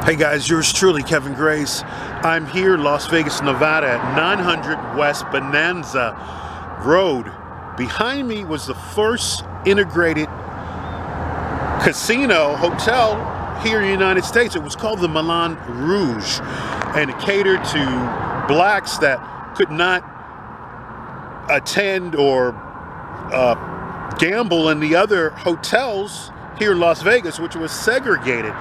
Hey guys, yours truly, Kevin Grace. I'm here in Las Vegas, Nevada at 900 West Bonanza Road. Behind me was the first integrated casino hotel here in the United States. It was called the Moulin Rouge, and it catered to blacks that could not attend or gamble in the other hotels here in Las Vegas, which was segregated.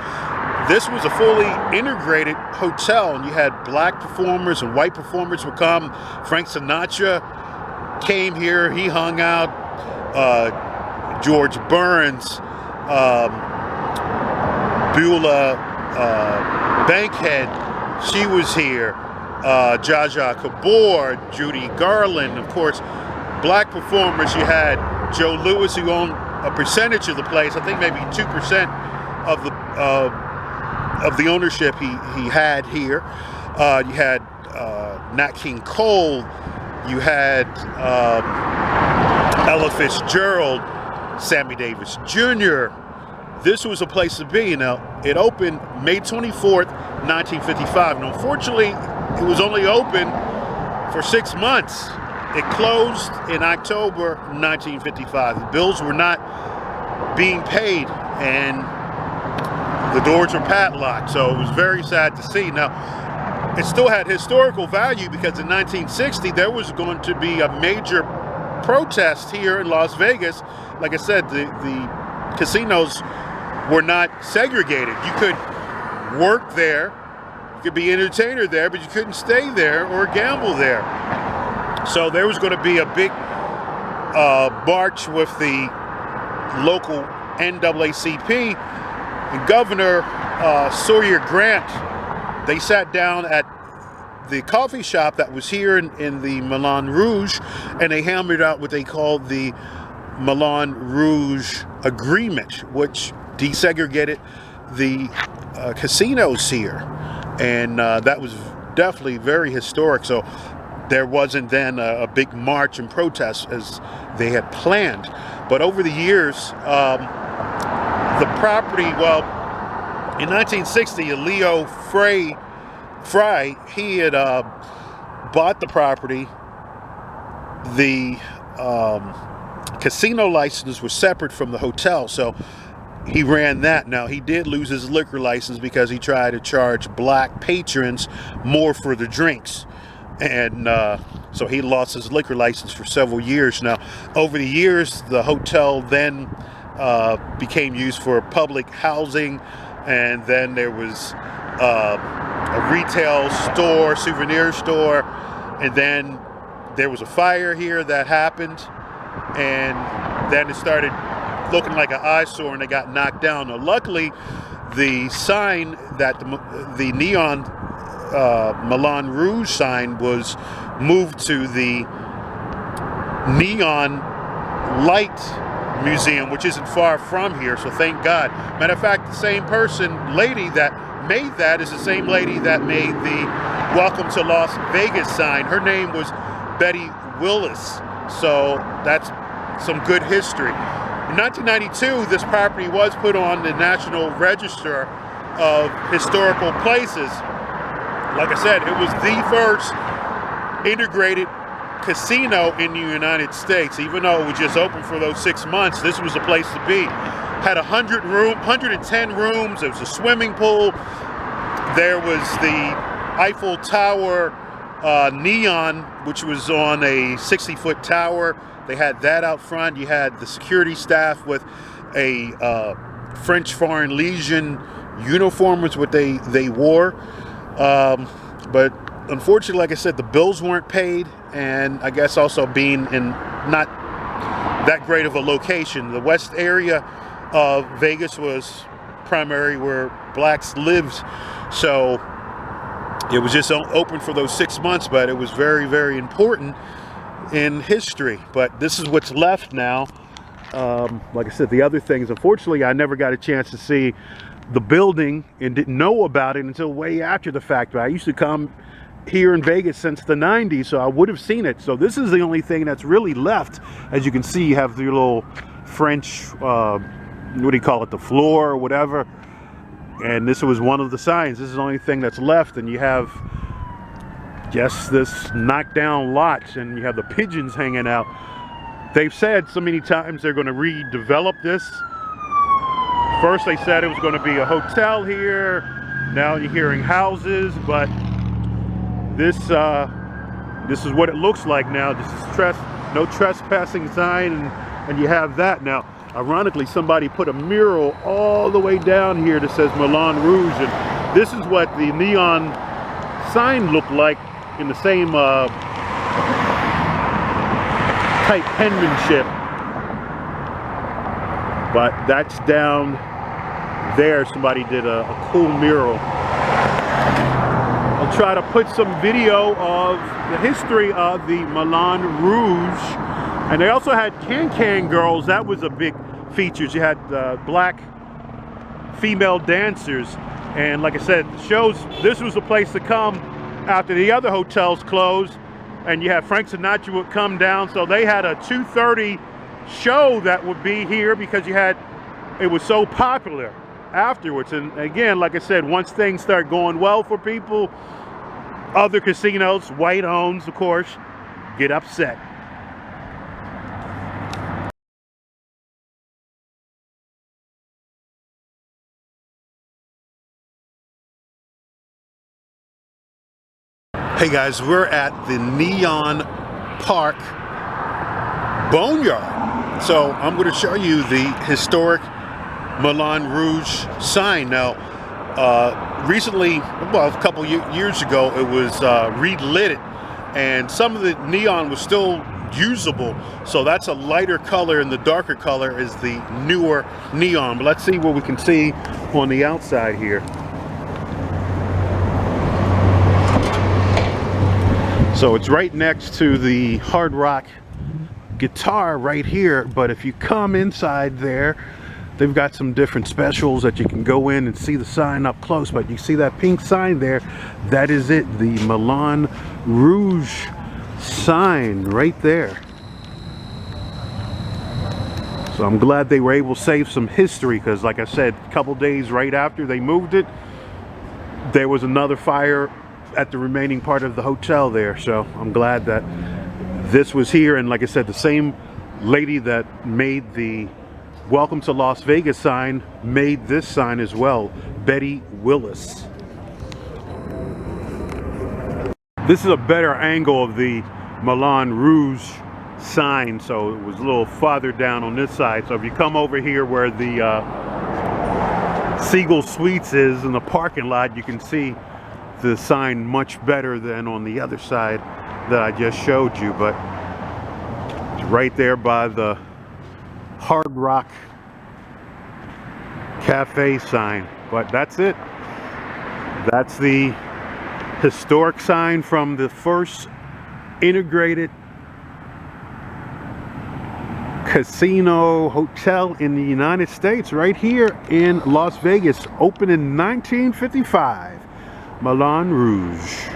This was a fully integrated hotel, and you had black performers and white performers would come. Frank Sinatra came here, he hung out. George Burns, Beulah Bankhead, she was here. Zsa Zsa Gabor, Judy Garland, of course. Black performers, you had Joe Louis, who owned a percentage of the place. I think maybe 2% of the ownership he had here. You had Nat King Cole, you had Ella Fitzgerald, Sammy Davis Jr. This was a place to be. Now, it opened May 24th, 1955. And unfortunately, it was only open for 6 months. It closed in October 1955. The bills were not being paid, and the doors were padlocked, so it was very sad to see. Now, it still had historical value because in 1960 there was going to be a major protest here in Las Vegas. Like I said, the casinos were not segregated. You could work there, you could be an entertainer there, but you couldn't stay there or gamble there. So there was going to be a big march with the local NAACP. And Governor Sawyer Grant, they sat down at the coffee shop that was here in the Moulin Rouge, and they hammered out what they called the Moulin Rouge Agreement, which desegregated the casinos here. And that was definitely very historic. So there wasn't then a big march and protest as they had planned. But over the years, the property, well, in 1960, Leo Fry, he had bought the property. The casino license was separate from the hotel, so he ran that. Now, he did lose his liquor license because he tried to charge black patrons more for the drinks. And so he lost his liquor license for several years. Now, over the years, the hotel then became used for public housing, and then there was a retail store, souvenir store, and then there was a fire here that happened, and then it started looking like an eyesore, and it got knocked down. Now, luckily, the sign that the neon Moulin Rouge sign was moved to the Neon Light Museum, which isn't far from here, so thank God. Matter of fact, the same lady that made that is the same lady that made the Welcome to Las Vegas sign. Her name was Betty Willis, so that's some good history. In 1992, this property was put on the National Register of Historical Places. Like I said, it was the first integrated casino in the United States. Even though it was just open for those 6 months, this was a place to be. Had 110 rooms. There was a swimming pool. There was the Eiffel Tower neon, which was on a 60-foot tower. They had that out front. You had the security staff with a French Foreign Legion uniform, was what they wore. But unfortunately, like I said, the bills weren't paid, and I guess also being in not that great of a location. The west area of Vegas was primary where blacks lived, so it was just open for those 6 months, but it was very, very important in history. But this is what's left now. Like I said, the other things, unfortunately, I never got a chance to see the building and didn't know about it until way after the fact. But I used to come here in Vegas since the 90s, so I would have seen it. So this is the only thing that's really left. As you can see, you have the little French, what do you call it, the floor or whatever. And this was one of the signs. This is the only thing that's left, and you have just this knocked down lot, and you have the pigeons hanging out. They've said so many times they're going to redevelop this. First they said it was going to be a hotel here. Now you're hearing houses, but this is what it looks like now. This is no trespassing sign, and you have that now. Ironically, somebody put a mural all the way down here that says Moulin Rouge, and this is what the neon sign looked like in the same type penmanship. But that's down there. Somebody did a cool mural. I'll try to put some video of the history of the Moulin Rouge. And they also had can-can girls. That was a big feature. You had black female dancers. And like I said, shows, this was the place to come after the other hotels closed. And you had Frank Sinatra would come down. So they had a 2:30 show that would be here because it was so popular afterwards. And again, like I said, once things start going well for people, other casinos, white owns of course, get upset. Hey guys, we're at the Neon Park Boneyard. So I'm going to show you the historic Moulin Rouge sign. Now, recently, well, a couple years ago, it was relit, and some of the neon was still usable. So that's a lighter color, and the darker color is the newer neon. But let's see what we can see on the outside here. So it's right next to the Hard Rock guitar right here, but if you come inside there, they've got some different specials that you can go in and see the sign up close. But you see that pink sign there, that is it, the Moulin Rouge sign right there. So I'm glad they were able to save some history, because like I said, a couple days right after they moved it, there was another fire at the remaining part of the hotel there. So I'm glad that this was here. And like I said, the same lady that made the Welcome to Las Vegas sign made this sign as well, Betty Willis. This is a better angle of the Moulin Rouge sign, so it was a little farther down on this side. So if you come over here where the Seagull Suites is in the parking lot, you can see the sign much better than on the other side that I just showed you. But it's right there by the Hard Rock Cafe sign. But that's it. That's the historic sign from the first integrated casino hotel in the United States, right here in Las Vegas, opened in 1955. Moulin Rouge.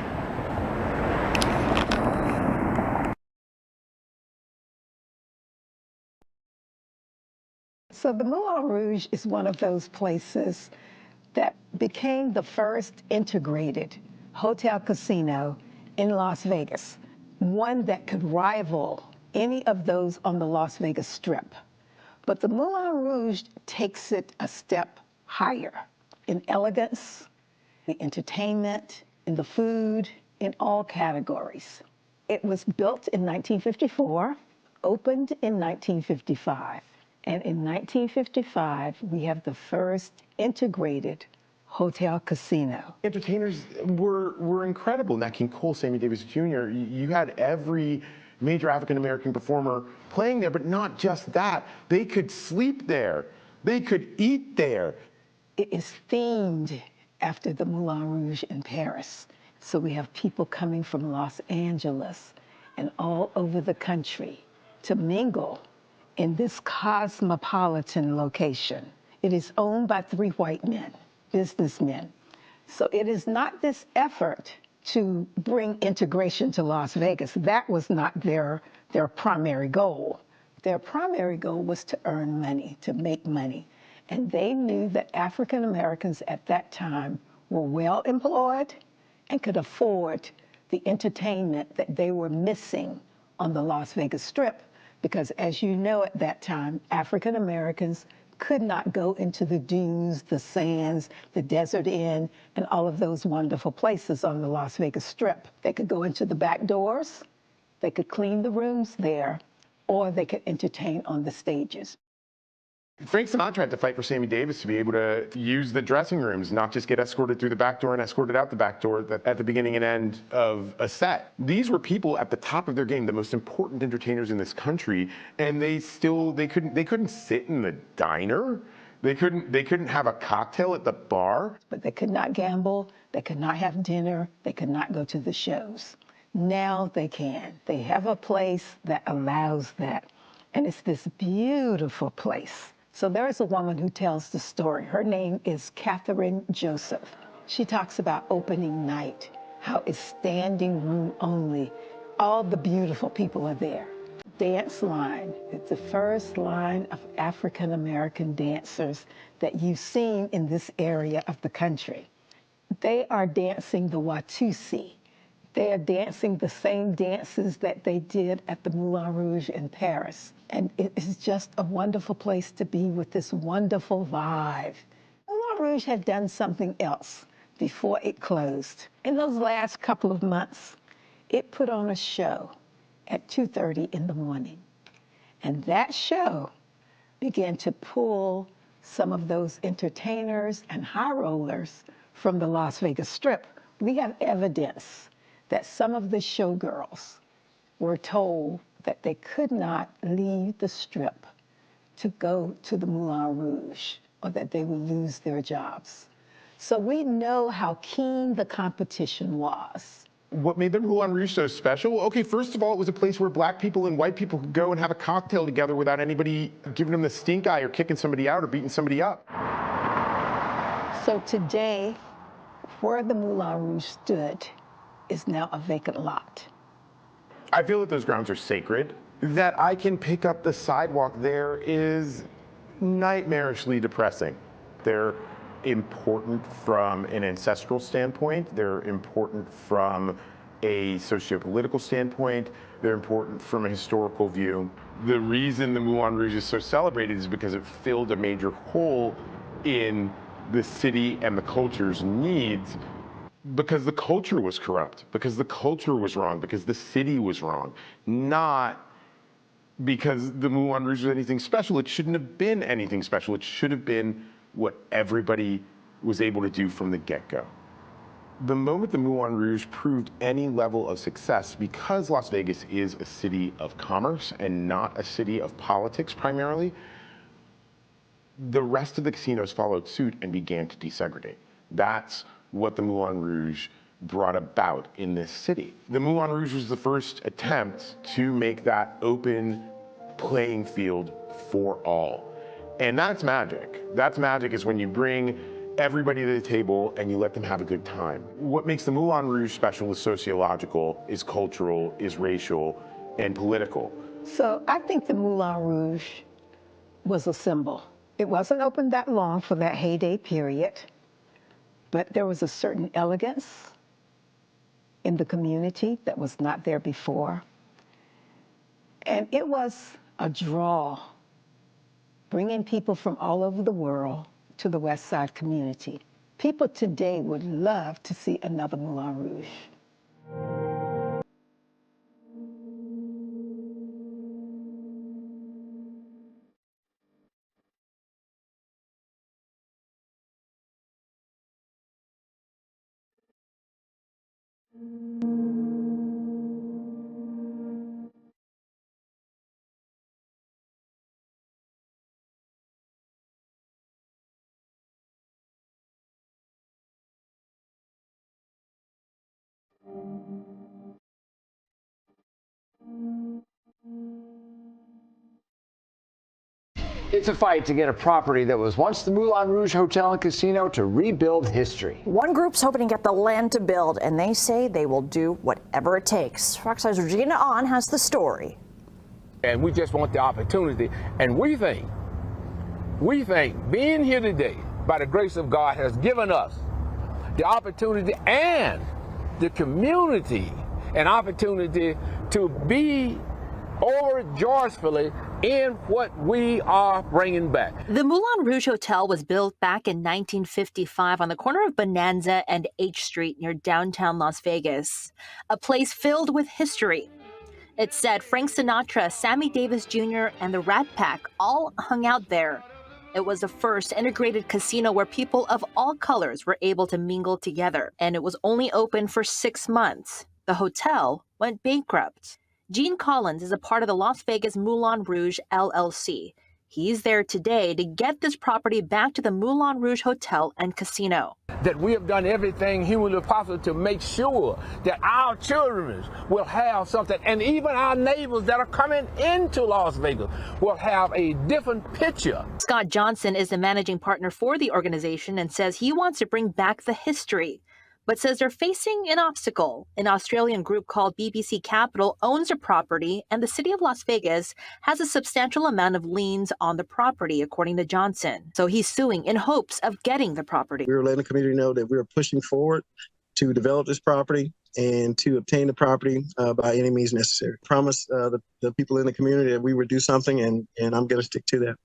So the Moulin Rouge is one of those places that became the first integrated hotel casino in Las Vegas, one that could rival any of those on the Las Vegas Strip. But the Moulin Rouge takes it a step higher in elegance, the entertainment, in the food, in all categories. It was built in 1954, opened in 1955. And in 1955, we have the first integrated hotel casino. Entertainers were incredible. Nat King Cole, Sammy Davis Jr., you had every major African-American performer playing there, but not just that. They could sleep there. They could eat there. It is themed after the Moulin Rouge in Paris. So we have people coming from Los Angeles and all over the country to mingle in this cosmopolitan location. It is owned by 3 white men, businessmen. So it is not this effort to bring integration to Las Vegas. That was not their primary goal. Their primary goal was to earn money, to make money. And they knew that African Americans at that time were well employed and could afford the entertainment that they were missing on the Las Vegas Strip. Because as you know, at that time, African Americans could not go into the dunes, the sands, the Desert Inn, and all of those wonderful places on the Las Vegas Strip. They could go into the back doors, they could clean the rooms there, or they could entertain on the stages. Frank Sinatra had to fight for Sammy Davis to be able to use the dressing rooms, not just get escorted through the back door and escorted out the back door at the beginning and end of a set. These were people at the top of their game, the most important entertainers in this country, and they couldn't sit in the diner. They couldn't have a cocktail at the bar. But they could not gamble, they could not have dinner, they could not go to the shows. Now they can. They have a place that allows that. And it's this beautiful place. So there is a woman who tells the story. Her name is Catherine Joseph. She talks about opening night, how it's standing room only. All the beautiful people are there. Dance line. It's the first line of African American dancers that you've seen in this area of the country. They are dancing the Watusi. They are dancing the same dances that they did at the Moulin Rouge in Paris. And it is just a wonderful place to be with this wonderful vibe. Moulin Rouge had done something else before it closed. In those last couple of months, it put on a show at 2:30 in the morning. And that show began to pull some of those entertainers and high rollers from the Las Vegas Strip. We have evidence that some of the showgirls were told that they could not leave the Strip to go to the Moulin Rouge or that they would lose their jobs. So we know how keen the competition was. What made the Moulin Rouge so special? Okay, first of all, it was a place where black people and white people could go and have a cocktail together without anybody giving them the stink eye or kicking somebody out or beating somebody up. So today, where the Moulin Rouge stood is now a vacant lot. I feel that those grounds are sacred. That I can pick up the sidewalk there is nightmarishly depressing. They're important from an ancestral standpoint. They're important from a socio-political standpoint. They're important from a historical view. The reason the Moulin Rouge is so celebrated is because it filled a major hole in the city and the culture's needs, because the culture was corrupt, because the culture was wrong, because the city was wrong, not because the Moulin Rouge was anything special. It shouldn't have been anything special. It should have been what everybody was able to do from the get-go. The moment the Moulin Rouge proved any level of success, because Las Vegas is a city of commerce and not a city of politics primarily, the rest of the casinos followed suit and began to desegregate. That's what the Moulin Rouge brought about in this city. The Moulin Rouge was the first attempt to make that open playing field for all. And that's magic. That's magic is when you bring everybody to the table and you let them have a good time. What makes the Moulin Rouge special is sociological, is cultural, is racial, and political. So I think the Moulin Rouge was a symbol. It wasn't open that long for that heyday period, but there was a certain elegance in the community that was not there before. And it was a draw, bringing people from all over the world to the West Side community. People today would love to see another Moulin Rouge. It's a fight to get a property that was once the Moulin Rouge Hotel and Casino to rebuild history. One group's hoping to get the land to build, and they say they will do whatever it takes. Fox 5's Regina On has the story. And we just want the opportunity. And we think We think being here today, by the grace of God, has given us the opportunity and the community an opportunity to be overjoyfully in what we are bringing back. The Moulin Rouge Hotel was built back in 1955 on the corner of Bonanza and H Street near downtown Las Vegas, a place filled with history. It said Frank Sinatra, Sammy Davis Jr., and the Rat Pack all hung out there. It was the first integrated casino where people of all colors were able to mingle together, and it was only open for 6 months. The hotel went bankrupt. Gene Collins is a part of the Las Vegas Moulin Rouge LLC. He's there today to get this property back to the Moulin Rouge Hotel and Casino. That we have done everything humanly possible to make sure that our children will have something, and even our neighbors that are coming into Las Vegas will have a different picture. Scott Johnson is the managing partner for the organization and says he wants to bring back the history, but says they're facing an obstacle. An Australian group called BBC Capital owns a property, and the city of Las Vegas has a substantial amount of liens on the property, according to Johnson. So he's suing in hopes of getting the property. We were letting the community know that we were pushing forward to develop this property and to obtain the property by any means necessary. Promise the people in the community that we would do something, and I'm going to stick to that.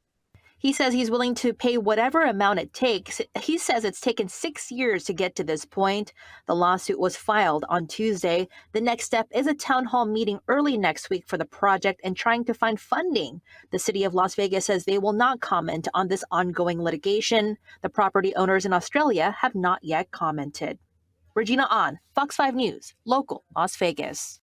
He says he's willing to pay whatever amount it takes. He says it's taken 6 years to get to this point. The lawsuit was filed on Tuesday. The next step is a town hall meeting early next week for the project and trying to find funding. The city of Las Vegas says they will not comment on this ongoing litigation. The property owners in Australia have not yet commented. Regina Ahn, Fox 5 News, local Las Vegas.